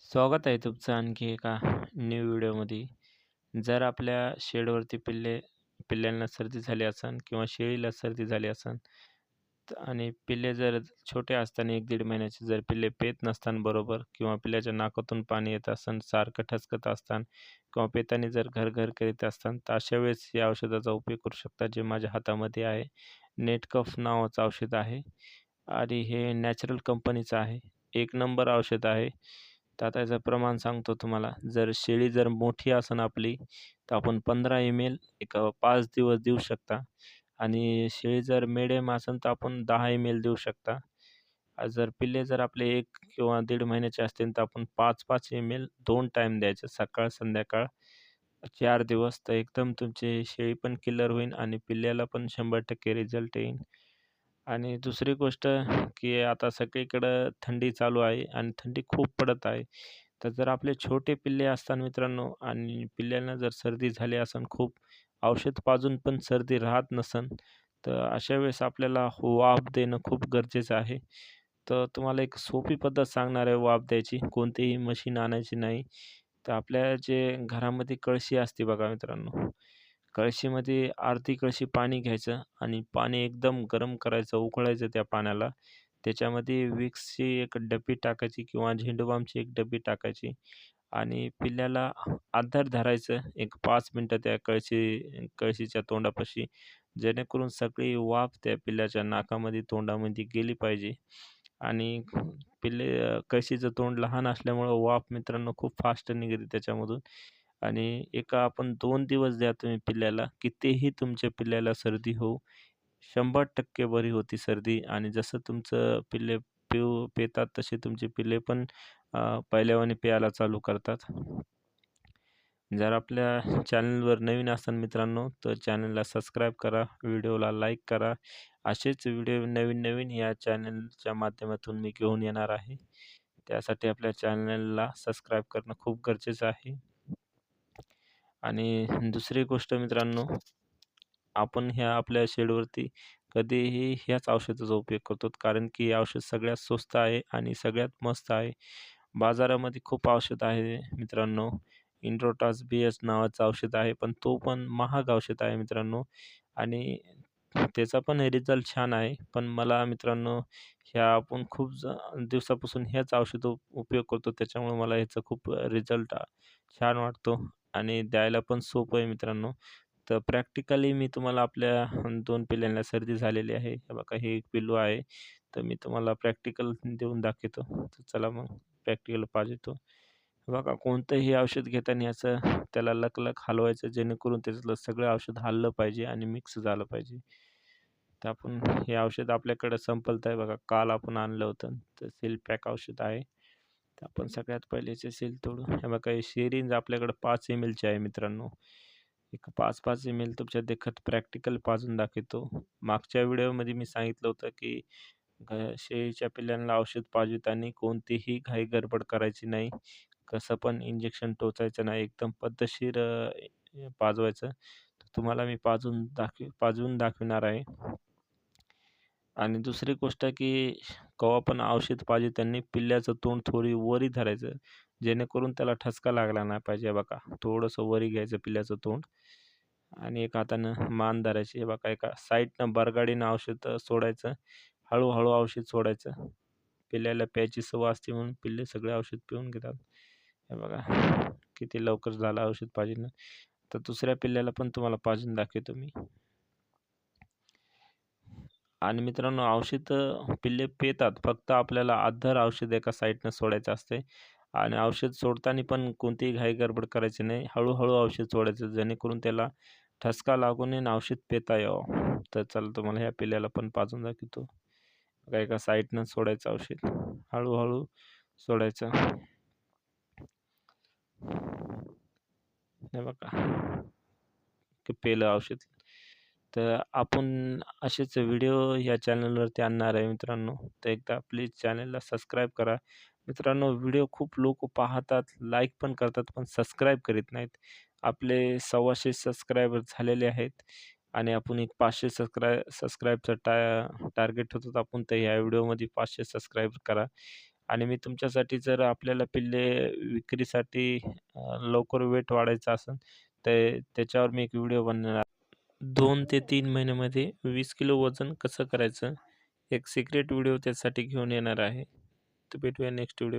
स्वागत आहे तुमचं आणखी एका न्यू व्हिडिओमध्ये. जर आपल्या शेडवरती पिल्लांना सर्दी झाली असेल किंवा शेळीला सर्दी झाली असेल आणि पिल्ले जर छोटे असताना 1-1.5 महिन्याचे जर पिल्ले पेत नसताना बरोबर किंवा पिल्ल्याच्या नाकातून पाणी येत असेल, सारखं ठसकत असताना किंवा पेताना जर घर करीत असताना, तर अशा वेळेस या औषधाचा उपयोग करू शकता. जे माझ्या हातामध्ये आहे. नेटकफ नावाचं औषध आहे आणि हे नॅचरल कंपनीचं आहे. एक नंबर औषध आहे. तर आता याचं प्रमाण सांगतो तुम्हाला. जर शेळी जर मोठी असेल आपली, तर आपण 15 एम-एल 5 दिवस देऊ शकता आणि शेळी जर मिडियम असेल, तर आपण 10 एम-एल देऊ शकता. जर पिल्ले जर आपले 1 किंवा 1.5 महिन्याचे असतील, तर आपण 5-5 एम-एल 2 टाईम द्यायचे, सकाळ संध्याकाळ 4 दिवस. तर एकदम तुमची शेळी पण किलर होईल आणि पिल्ल्याला पण 100% रिझल्ट येईल. आणि दुसरी गोष्ट की आता सगळीकडं थंडी चालू आहे आणि थंडी खूप पडत आहे. तर जर आपले छोटे पिल्ले असतात मित्रांनो आणि पिल्ल्यांना जर सर्दी झाली असेल खूप, औषध पाजून पण सर्दी राहत नसेल, तर अशा वेळेस आपल्याला वाफ देणं खूप गरजेचं आहे. तर तुम्हाला एक सोपी पद्धत सांगणार आहे वाफ द्यायची. कोणतीही मशीन आणायची नाही. तर आपल्या जे घरामध्ये कळशी असते बघा मित्रांनो, कळशीमध्ये अर्धी कळशी पाणी घ्यायचं आणि पाणी एकदम गरम करायचं, उकळायचं त्या पाण्याला. त्याच्यामध्ये विक्सची एक डब्बी टाकायची किंवा झेंडूबामची एक डब्बी टाकायची आणि पिल्ल्याला अंधार धरायचं एक 5 मिनिटं त्या कळशीच्या तोंडापाशी, जेणेकरून सगळी वाफ त्या पिल्ल्याच्या नाकामध्ये, तोंडामध्ये गेली पाहिजे आणि कळशीचं तोंड लहान असल्यामुळं वाफ मित्रांनो खूप फास्ट निघते त्याच्यामधून आणि आपण 2 दिवस द्या तुम्ही पिल्ल्याला, कितीही तुमच्या पिल्ल्याला सर्दी होऊ 100% बरी होती सर्दी आणि जसं तुमचं पिल्ले पेतात तसे तुमचे पिल्ले पण पहिल्यावानी प्यायला चालू करतात. जर आपल्या चॅनलवर नवीन असाल मित्रांनो, तर चॅनलला सबस्क्राईब करा, व्हिडिओला लाईक करा. असेच व्हिडिओ नवीन-नवीन या चॅनलच्या माध्यमातून मी घेऊन येणार आहे. त्यासाठी आपल्या चॅनलला सबस्क्राईब करणं खूप गरजेचं आहे. आणि दुसरी गोष्ट मित्रांनो, आपण ह्या आपल्या शेडवरती कधीही ह्याच औषधाचा उपयोग करतो. कारण की हे औषध सगळ्यात स्वस्त आहे आणि सगळ्यात मस्त आहे. बाजारामध्ये खूप औषध आहे मित्रांनो. इंड्रोटास BS नावाचं औषध आहे, पण तो पण महाग औषध आहे मित्रांनो आणि त्याचा पण रिझल्ट छान आहे. पण मला मित्रांनो आपण खूप दिवसापासून हेच औषध उपयोग करतो. त्याच्यामुळे मला ह्याचा खूप रिझल्ट छान वाटतो आणि द्यायला पण सोपं आहे मित्रांनो. तर प्रॅक्टिकली मी तुम्हाला आपल्या 2 पिल्लांना सर्दी झालेली आहे. हे बघा हे एक पिल्लू आहे. तर मी तुम्हाला प्रॅक्टिकल देऊन दाखवतो. तर चला मग प्रॅक्टिकल पाहतो. हे बघा कोणतंही औषध घेताना त्याला लक-लक हलवायचं जेणेकरून त्याच्यातलं सगळं औषध हललं पाहिजे आणि मिक्स झालं पाहिजे. तर आपण हे औषध आपल्याकडे संपलं आहे बघा. काल आपण आणलं होतं. तर सील पॅक औषध आहे. तर आपण सगळ्यात पहिले याचे सील तोडू. हे बघा ही सिरिंज आपल्याकडे 5 एम-एलची आहे मित्रांनो. एक 5-5 एम-एल तुमच्या देखत प्रॅक्टिकल पाजून दाखवतो. मागच्या व्हिडिओमध्ये मी सांगितलं होतं, की शेळीच्या पिल्लांना औषध पाजवताना कोणतीही घाई गडबड करायची नाही. कसं पण इंजेक्शन टोचायचं नाही. एकदम पद्धतशीर पाजवायचं. तर तुम्हाला मी पाजवून दाखवणार आहे. आणि दुसरी गोष्ट की केव्हा पण औषध पाजवताना पिल्ल्याचं तोंड थोडी वरी धरायचं, जेणेकरून त्याला ठसका लागला नाही पाहिजे. हे बघा, थोडंसं वरी घ्यायचं पिल्ल्याचं तोंड आणि एका हातानं मान धरायची. हे बघा, एका साईडनं बरगाडीनं औषध सोडायचं. हळू औषध सोडायचं. पिल्ल्याला प्यायची सवय असते म्हणून पिल्ले सगळे औषध पिऊन घेतात. हे बघा, किती लवकर झालं औषध पाजणं. तर दुसऱ्या पिल्ल्याला पण तुम्हाला पाजून दाखवतो मी. आणि मित्रांनो औषध पिल्ले पितात. फक्त आपल्याला अद्धर औषध एका साईडनं सोडायचं असते आणि औषध सोडताना पण कोणतीही घाई-गडबड करायची नाही. हळू औषध सोडायचं जेणेकरून त्याला ठसका लागू नये आणि औषध पिता यावं. तर चला तुम्हाला ह्या पिल्ल्याला पण पाजून दाखवतो. बघा एका साईडनं सोडायचं औषध. हळू सोडायचं. हे बघा. ते पेलं औषध. तर आपण असेच व्हिडिओ या चॅनलवरती आणणार आहे मित्रांनो. तर एकदा प्लीज चॅनलला सबस्क्राईब करा. मित्रांनो व्हिडिओ खूप लोक पाहतात, लाईक पण करतात, पण सबस्क्राईब करीत नाहीत. आपले 125 सबस्क्रायबर झालेले आहेत आणि आपण एक 500 सबस्क्राईबचं टार्गेट होतं. आपण तर ह्या व्हिडिओमध्ये 500 सबस्क्राईब करा आणि मी तुमच्यासाठी जर आपल्याला पिल्ले विक्रीसाठी लवकर वेट वाढायचा असेल तर त्याच्यावर मी एक व्हिडिओ बनवणार. 2 ते 3 महिन्यामध्ये 20 किलो वजन कसं करायचं? एक सिक्रेट व्हिडिओ त्यासाठी घेऊन येणार आहे. तर भेटूया नेक्स्ट व्हिडिओ.